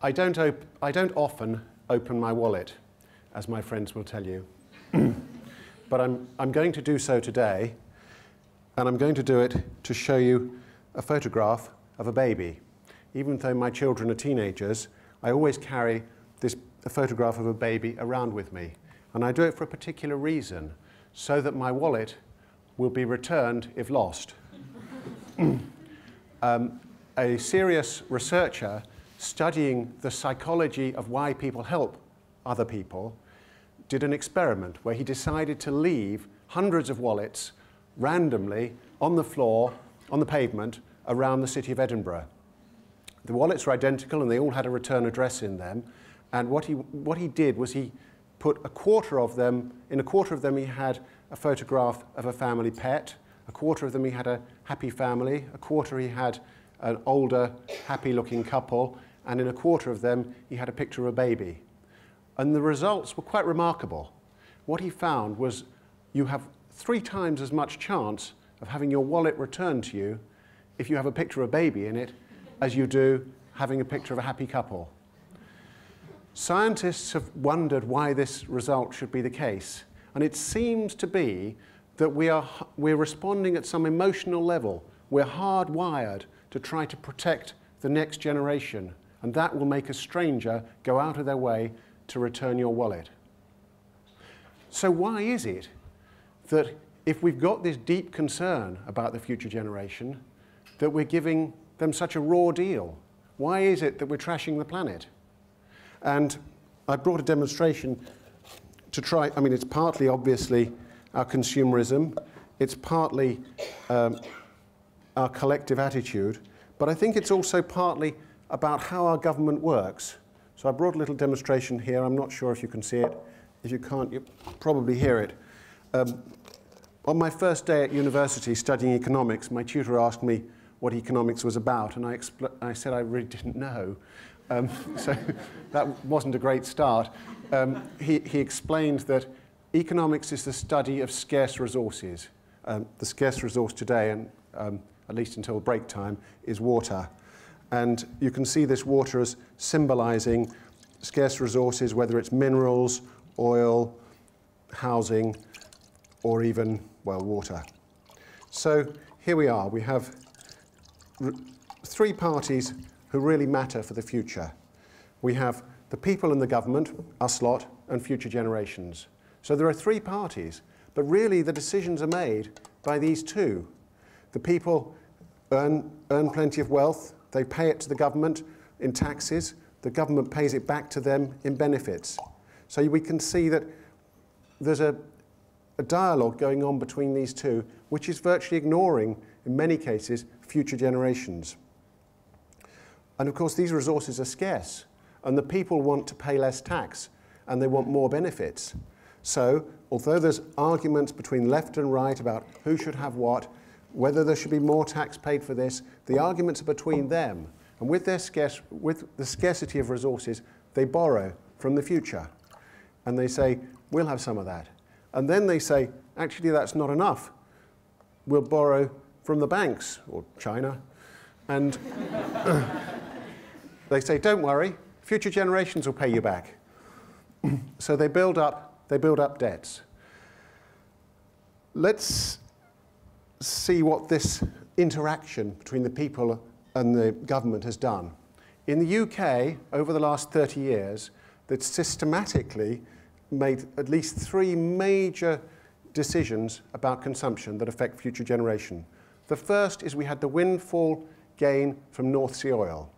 I don't often open my wallet, as my friends will tell you. But I'm going to do so today, and I'm going to do it to show you a photograph of a baby. Even though my children are teenagers, I always carry a photograph of a baby around with me. And I do it for a particular reason, so that my wallet will be returned if lost. A serious researcher studying the psychology of why people help other people did an experiment where he decided to leave hundreds of wallets randomly on the floor, on the pavement, around the city of Edinburgh. The wallets were identical and they all had a return address in them. And what he did was he put in a quarter of them he had a photograph of a family pet, a quarter of them he had a happy family, a quarter he had an older, happy-looking couple, and in a quarter of them he had a picture of a baby. And the results were quite remarkable. What he found was you have 3 times as much chance of having your wallet returned to you if you have a picture of a baby in it as you do having a picture of a happy couple. Scientists have wondered why this result should be the case, and it seems to be that we're responding at some emotional level. We're hardwired to try to protect the next generation, and that will make a stranger go out of their way to return your wallet. So why is it that if we've got this deep concern about the future generation, that we're giving them such a raw deal? Why is it that we're trashing the planet? And I brought a demonstration to try, I mean, it's partly obviously our consumerism, it's partly our collective attitude, but I think it's also partly about how our government works. So I brought a little demonstration here. I'm not sure if you can see it. If you can't, you probably hear it. On my first day at university studying economics, my tutor asked me what economics was about, and I said I really didn't know. So that wasn't a great start. He explained that economics is the study of scarce resources. The scarce resource today, and at least until break time, is water. And you can see this water as symbolizing scarce resources, whether it's minerals, oil, housing, or even, well, water. So here we are. We have 3 parties who really matter for the future. We have the people in the government, us lot, and future generations. So there are 3 parties, but really the decisions are made by these 2. The people earn plenty of wealth, they pay it to the government in taxes, the government pays it back to them in benefits. So we can see that there's a dialogue going on between these 2, which is virtually ignoring, in many cases, future generations. And of course, these resources are scarce, and the people want to pay less tax, and they want more benefits. So, although there's arguments between left and right about who should have what, whether there should be more tax paid for this, the arguments are between them. And with the scarcity of resources, they borrow from the future. And they say, we'll have some of that. And then they say, actually, that's not enough. We'll borrow from the banks, or China. And they say, don't worry, future generations will pay you back. So they build up debts. Let's see what this interaction between the people and the government has done. In the UK, over the last 30 years, they've systematically made at least 3 major decisions about consumption that affect future generation. The first is we had the windfall gain from North Sea oil.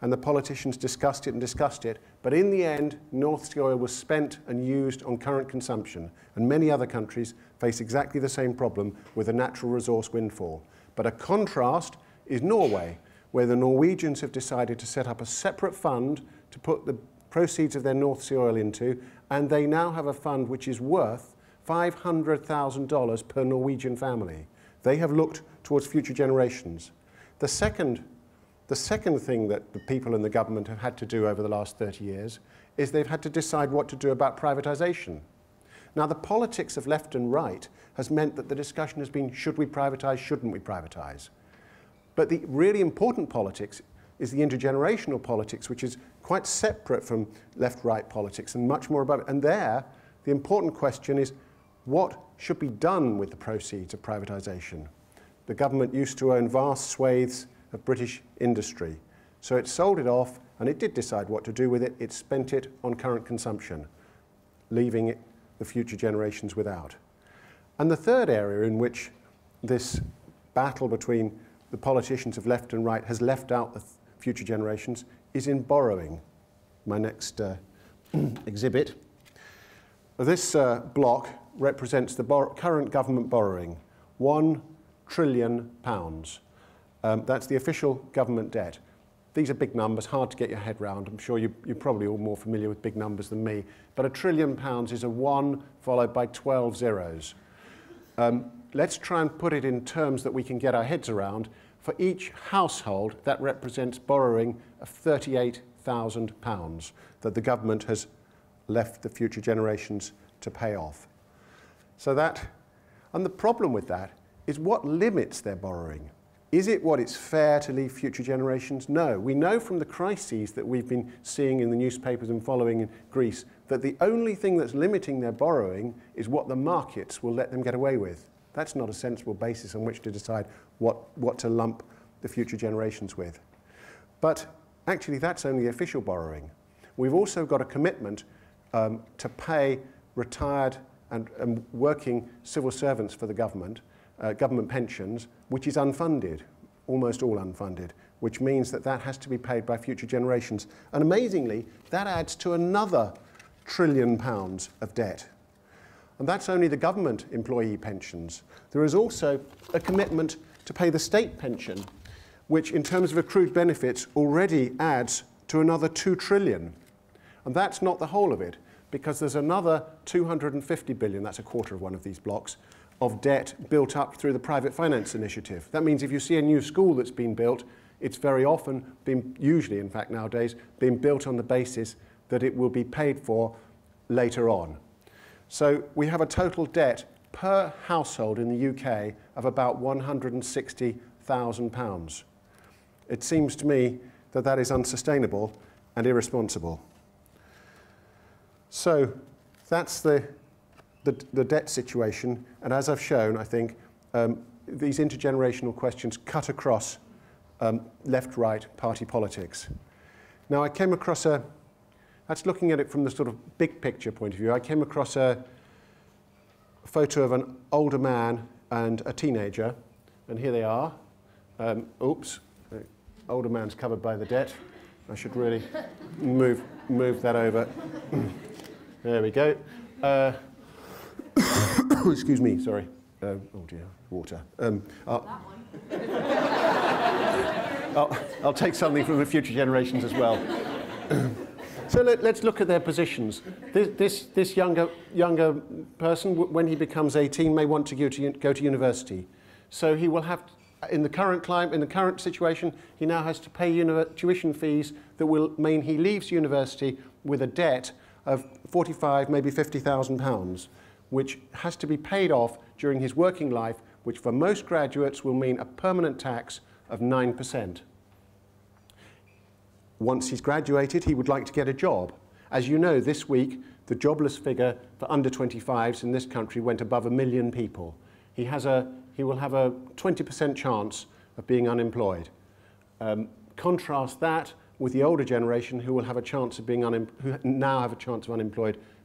And the politicians discussed it, but in the end, North Sea oil was spent and used on current consumption, and many other countries face exactly the same problem with a natural resource windfall. But a contrast is Norway, where the Norwegians have decided to set up a separate fund to put the proceeds of their North Sea oil into, and they now have a fund which is worth $500,000 per Norwegian family. They have looked towards future generations. The second thing that the people in the government have had to do over the last 30 years is they've had to decide what to do about privatization. Now, the politics of left and right has meant that the discussion has been, should we privatize, shouldn't we privatize? But the really important politics is the intergenerational politics, which is quite separate from left-right politics and much more above it. And there, the important question is, what should be done with the proceeds of privatisation? The government used to own vast swathes of British industry. So it sold it off, and it did decide what to do with it. It spent it on current consumption, leaving the future generations without. And the third area in which this battle between the politicians of left and right has left out the future generations is in borrowing. My next exhibit. This block represents the current government borrowing, £1 trillion. That's the official government debt. These are big numbers, hard to get your head round. I'm sure you're probably all more familiar with big numbers than me. But £1 trillion is a 1 followed by 12 zeros. Let's try and put it in terms that we can get our heads around. For each household, that represents borrowing of £38,000 that the government has left the future generations to pay off. So that, and the problem with that is what limits their borrowing. Is it what it's fair to leave future generations? No. We know from the crises that we've been seeing in the newspapers and following in Greece that the only thing that's limiting their borrowing is what the markets will let them get away with. That's not a sensible basis on which to decide what to lump the future generations with. But actually, that's only the official borrowing. We've also got a commitment to pay retired and working civil servants for the government, government pensions, which is unfunded, almost all unfunded, which means that that has to be paid by future generations. And amazingly, that adds to another £1 trillion of debt. And that's only the government employee pensions. There is also a commitment to pay the state pension, which in terms of accrued benefits already adds to another £2 trillion. And that's not the whole of it, because there's another 250 billion, that's a quarter of one of these blocks, of debt built up through the private finance initiative. That means if you see a new school that's been built, it's very often been, usually in fact nowadays, being built on the basis that it will be paid for later on. So we have a total debt per household in the UK of about £160,000. It seems to me that that is unsustainable and irresponsible. So that's the debt situation, and as I've shown, I think these intergenerational questions cut across left-right party politics. Now I came across that's looking at it from the sort of big picture point of view. I came across a photo of an older man and a teenager, and here they are. Oops, the older man's covered by the debt. I should really move that over. There we go. Excuse me, sorry. Oh dear, water. I'll take something from the future generations as well. So let's look at their positions. This younger person, when he becomes 18, may want to go to university. So he will have, in the current situation, he now has to pay tuition fees that will mean he leaves university with a debt of £45,000, maybe £50,000, which has to be paid off during his working life, which for most graduates will mean a permanent tax of 9%. Once he's graduated, he would like to get a job. As you know, this week, the jobless figure for under 25s in this country went above 1 million people. He will have a 20% chance of being unemployed. Contrast that with the older generation who will have a chance of being who now have a chance of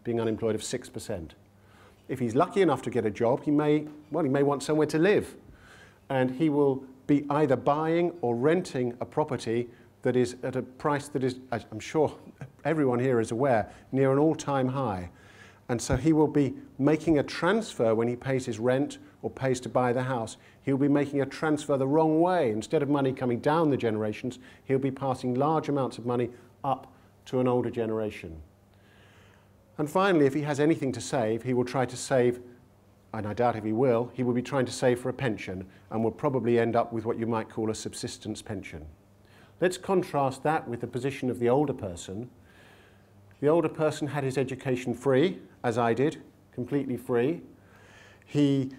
being unemployed of 6%. If he's lucky enough to get a job, he may want somewhere to live. And he will be either buying or renting a property that is at a price that is, as I'm sure everyone here is aware, near an all-time high. And so he will be making a transfer when he pays his rent or pays to buy the house. He'll be making a transfer the wrong way. Instead of money coming down the generations, he'll be passing large amounts of money up to an older generation. And finally, if he has anything to save, he will try to save, and I doubt if he will be trying to save for a pension and will probably end up with what you might call a subsistence pension. Let's contrast that with the position of the older person. The older person had his education free, as I did, completely free. He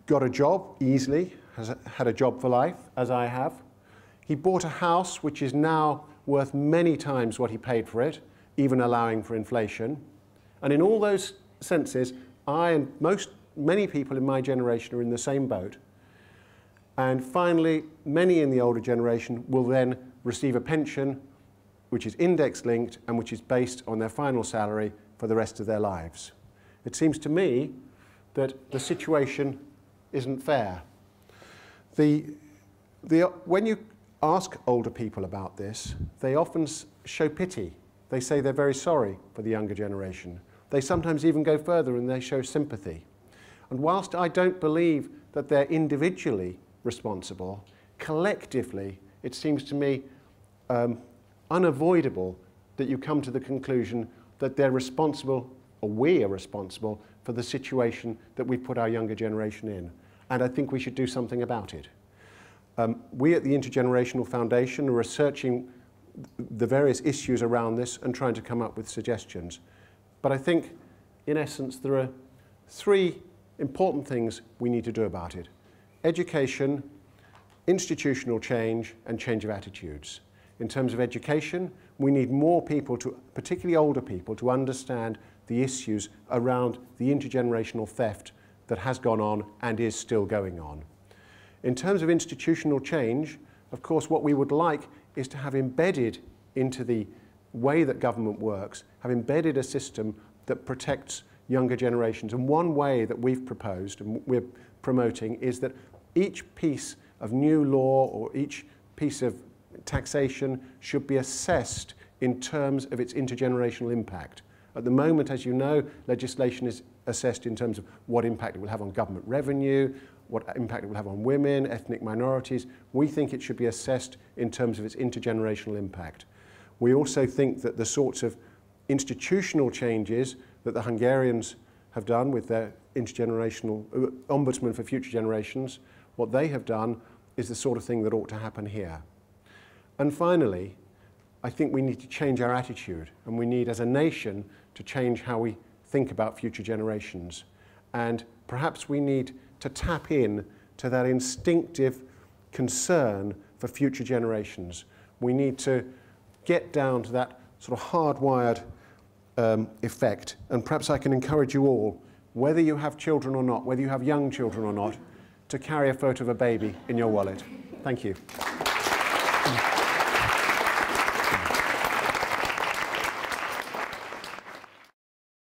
got a job easily, has had a job for life, as I have. He bought a house which is now worth many times what he paid for it, even allowing for inflation. And in all those senses, I and many people in my generation are in the same boat. And finally, many in the older generation will then receive a pension which is index linked and which is based on their final salary for the rest of their lives. It seems to me that the situation isn't fair. When you ask older people about this, they often show pity. They say they're very sorry for the younger generation. They sometimes even go further and they show sympathy. And whilst I don't believe that they're individually responsible, collectively, it seems to me unavoidable that you come to the conclusion that they're responsible, or we are responsible, for the situation that we've put our younger generation in. And I think we should do something about it. We at the Intergenerational Foundation are researching the various issues around this and trying to come up with suggestions. But I think, in essence, there are three important things we need to do about it: education, institutional change, and change of attitudes. In terms of education, we need more people, particularly older people, to understand the issues around the intergenerational theft that has gone on and is still going on. In terms of institutional change, of course, what we would like is to have embedded into the way that government works, have embedded a system that protects younger generations. And one way that we've proposed and we're promoting is that each piece of new law or each piece of taxation should be assessed in terms of its intergenerational impact. At the moment, as you know, legislation is assessed in terms of what impact it will have on government revenue, what impact it will have on women, ethnic minorities. We think it should be assessed in terms of its intergenerational impact. We also think that the sorts of institutional changes that the Hungarians have done with their intergenerational ombudsman for future generations, what they have done is the sort of thing that ought to happen here. And finally, I think we need to change our attitude, and we need, as a nation, to change how we think about future generations. And perhaps we need to tap in to that instinctive concern for future generations. We need to get down to that sort of hardwired effect. And perhaps I can encourage you all, whether you have children or not, whether you have young children or not, to carry a photo of a baby in your wallet. Thank you.